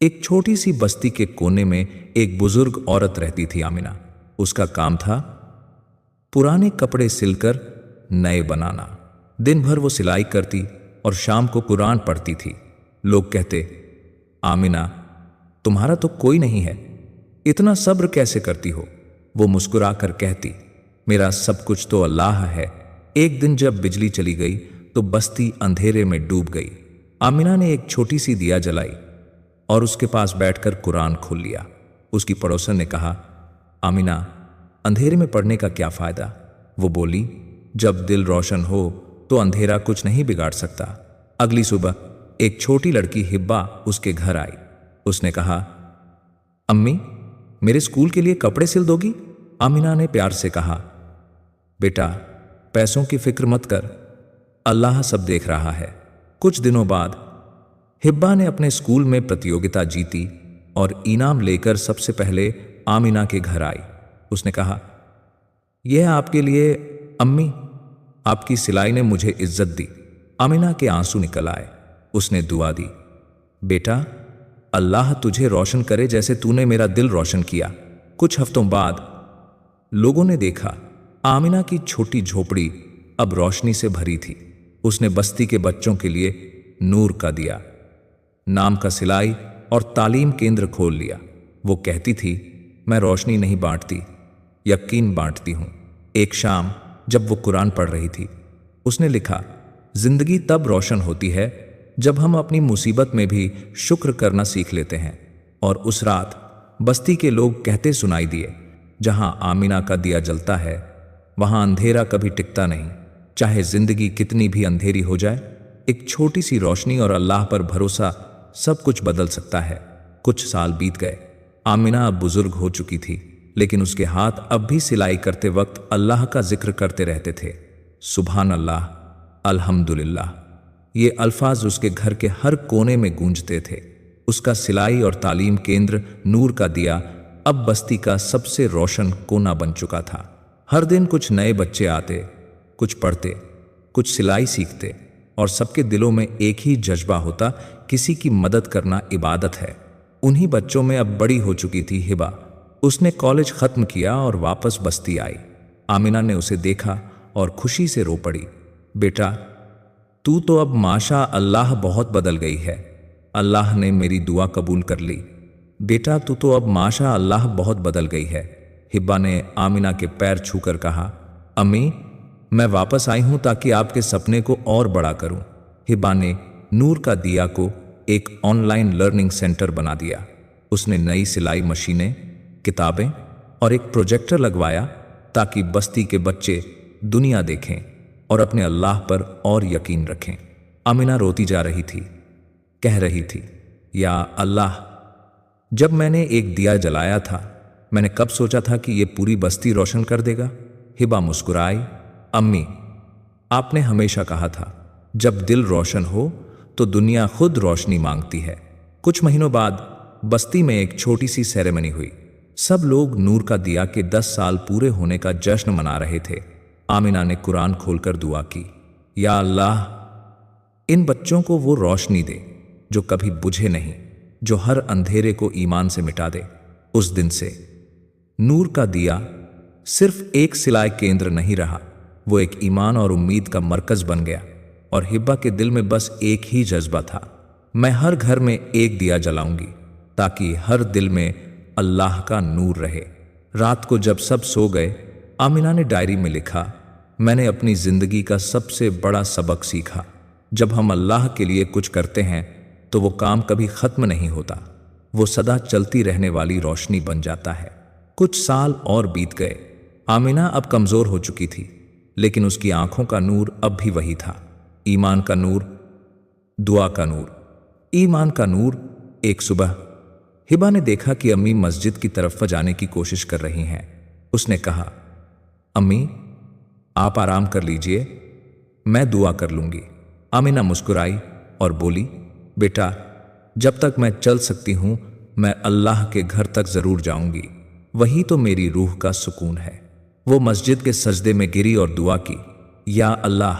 एक छोटी सी बस्ती के कोने में एक बुजुर्ग औरत रहती थी, आमिना। उसका काम था पुराने कपड़े सिलकर नए बनाना। दिन भर वो सिलाई करती और शाम को कुरान पढ़ती थी। लोग कहते, आमिना, तुम्हारा तो कोई नहीं है, इतना सब्र कैसे करती हो? वो मुस्कुराकर कहती, मेरा सब कुछ तो अल्लाह है। एक दिन जब बिजली चली गई तो बस्ती अंधेरे में डूब गई। आमिना ने एक छोटी सी दिया जलाई और उसके पास बैठकर कुरान खोल लिया। उसकी पड़ोसन ने कहा, आमिना, अंधेरे में पढ़ने का क्या फायदा? वो बोली, जब दिल रोशन हो तो अंधेरा कुछ नहीं बिगाड़ सकता। अगली सुबह एक छोटी लड़की हिब्बा उसके घर आई। उसने कहा, अम्मी, मेरे स्कूल के लिए कपड़े सिल दोगी? आमिना ने प्यार से कहा, बेटा, पैसों की फिक्र मत कर, अल्लाह सब देख रहा है। कुछ दिनों बाद हिब्बा ने अपने स्कूल में प्रतियोगिता जीती और इनाम लेकर सबसे पहले आमिना के घर आई। उसने कहा, यह आपके लिए अम्मी, आपकी सिलाई ने मुझे इज्जत दी। आमिना के आंसू निकल आए। उसने दुआ दी, बेटा, अल्लाह तुझे रोशन करे जैसे तूने मेरा दिल रोशन किया। कुछ हफ्तों बाद लोगों ने देखा, आमिना की छोटी झोपड़ी अब रोशनी से भरी थी। उसने बस्ती के बच्चों के लिए नूर का दिया नाम का सिलाई और तालीम केंद्र खोल लिया। वो कहती थी, मैं रोशनी नहीं बांटती, यकीन बांटती हूं। एक शाम जब वो कुरान पढ़ रही थी, उसने लिखा, जिंदगी तब रोशन होती है जब हम अपनी मुसीबत में भी शुक्र करना सीख लेते हैं। और उस रात बस्ती के लोग कहते सुनाई दिए, जहां आमिना का दिया जलता है वहां अंधेरा कभी टिकता नहीं। चाहे जिंदगी कितनी भी अंधेरी हो जाए, एक छोटी सी रोशनी और अल्लाह पर भरोसा सब कुछ बदल सकता है। कुछ साल बीत गए। आमिना अब बुजुर्ग हो चुकी थी, लेकिन उसके हाथ अब भी सिलाई करते वक्त अल्लाह का जिक्र करते रहते थे। सुभान अल्लाह, अल्हम्दुलिल्लाह, ये अल्फाज उसके घर के हर कोने में गूंजते थे। उसका सिलाई और तालीम केंद्र नूर का दिया अब बस्ती का सबसे रोशन कोना बन चुका था। हर दिन कुछ नए बच्चे आते, कुछ पढ़ते, कुछ सिलाई सीखते, और सबके दिलों में एक ही जज्बा होता, किसी की मदद करना इबादत है। उन्हीं बच्चों में अब बड़ी हो चुकी थी हिबा। उसने कॉलेज खत्म किया और वापस बस्ती आई। आमिना ने उसे देखा और खुशी से रो पड़ी, बेटा, तू तो अब माशा अल्लाह बहुत बदल गई है। अल्लाह ने मेरी दुआ कबूल कर ली। बेटा, तू तो अब माशा अल्लाह बहुत बदल गई है। हिब्बा ने आमिना के पैर छूकर कहा, अम्मी, मैं वापस आई हूं ताकि आपके सपने को और बड़ा करूं। हिब्बा ने नूर का दिया को एक ऑनलाइन लर्निंग सेंटर बना दिया। उसने नई सिलाई मशीनें, किताबें और एक प्रोजेक्टर लगवाया ताकि बस्ती के बच्चे दुनिया देखें और अपने अल्लाह पर और यकीन रखें। आमिना रोती जा रही थी, कह रही थी, या अल्लाह, जब मैंने एक दिया जलाया था, मैंने कब सोचा था कि ये पूरी बस्ती रोशन कर देगा? हिबा मुस्कुराई, अम्मी, आपने हमेशा कहा था, जब दिल रोशन हो तो दुनिया खुद रोशनी मांगती है। कुछ महीनों बाद बस्ती में एक छोटी सी सेरेमनी हुई। सब लोग नूर का दिया के 10 साल पूरे होने का जश्न मना रहे थे। आमिना ने कुरान खोलकर दुआ की, या अल्लाह, इन बच्चों को वो रोशनी दे जो कभी बुझे नहीं, जो हर अंधेरे को ईमान से मिटा दे। उस दिन से नूर का दिया सिर्फ एक सिलाई केंद्र नहीं रहा, वो एक ईमान और उम्मीद का मरकज बन गया। और हिब्बा के दिल में बस एक ही जज्बा था, मैं हर घर में एक दिया जलाऊंगी ताकि हर दिल में अल्लाह का नूर रहे। रात को जब सब सो गए, आमिना ने डायरी में लिखा, मैंने अपनी जिंदगी का सबसे बड़ा सबक सीखा, जब हम अल्लाह के लिए कुछ करते हैं तो वो काम कभी खत्म नहीं होता, वो सदा चलती रहने वाली रोशनी बन जाता है। कुछ साल और बीत गए। आमिना अब कमजोर हो चुकी थी, लेकिन उसकी आंखों का नूर अब भी वही था, ईमान का नूर, दुआ का नूर। ईमान का नूर। एक सुबह हिबा ने देखा कि अम्मी मस्जिद की तरफ जाने की कोशिश कर रही हैं। उसने कहा, अम्मी, आप आराम कर लीजिए, मैं दुआ कर लूंगी। आमिना मुस्कुराई और बोली, बेटा, जब तक मैं चल सकती हूं मैं अल्लाह के घर तक जरूर जाऊंगी, वही तो मेरी रूह का सुकून है। वो मस्जिद के सजदे में गिरी और दुआ की, या अल्लाह,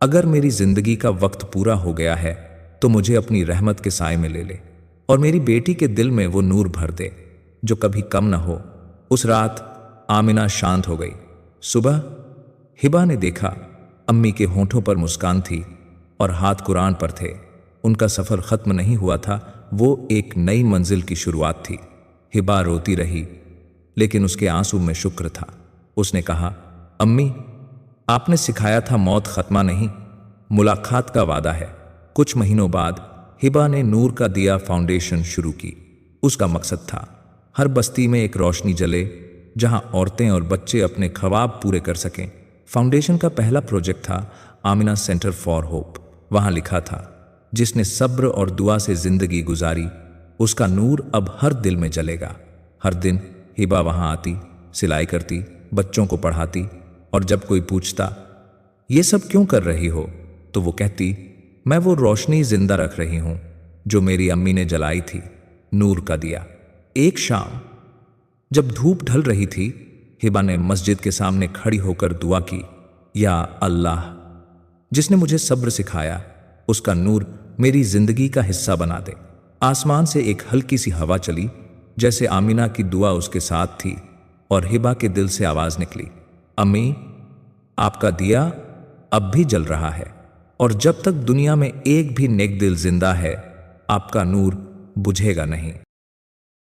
अगर मेरी जिंदगी का वक्त पूरा हो गया है तो मुझे अपनी रहमत के साए में ले ले और मेरी बेटी के दिल में वो नूर भर दे जो कभी कम न हो। उस रात आमिना शांत हो गई। सुबह हिबा ने देखा अम्मी के होंठों पर मुस्कान थी और हाथ कुरान पर थे। उनका सफ़र ख़त्म नहीं हुआ था, वो एक नई मंजिल की शुरुआत थी। हिबा रोती रही लेकिन उसके आंसू में शुक्र था। उसने कहा, अम्मी, आपने सिखाया था मौत खत्मा नहीं, मुलाकात का वादा है। कुछ महीनों बाद हिबा ने नूर का दिया फाउंडेशन शुरू की। उसका मकसद था हर बस्ती में एक रोशनी जले जहां औरतें और बच्चे अपने ख्वाब पूरे कर सकें। फाउंडेशन का पहला प्रोजेक्ट था आमिना सेंटर फॉर होप। वहां लिखा था, जिसने सब्र और दुआ से जिंदगी गुजारी उसका नूर अब हर दिल में जलेगा। हर दिन हिबा वहां आती, सिलाई करती, बच्चों को पढ़ाती और जब कोई पूछता ये सब क्यों कर रही हो तो वो कहती, मैं वो रोशनी जिंदा रख रही हूं जो मेरी अम्मी ने जलाई थी, नूर का दिया। एक शाम जब धूप ढल रही थी, हिबा ने मस्जिद के सामने खड़ी होकर दुआ की, या अल्लाह, जिसने मुझे सब्र सिखाया उसका नूर मेरी जिंदगी का हिस्सा बना दे। आसमान से एक हल्की सी हवा चली, जैसे आमिना की दुआ उसके साथ थी, और हिबा के दिल से आवाज निकली, अम्मी, आपका दिया अब भी जल रहा है और जब तक दुनिया में एक भी नेक दिल जिंदा है आपका नूर बुझेगा नहीं।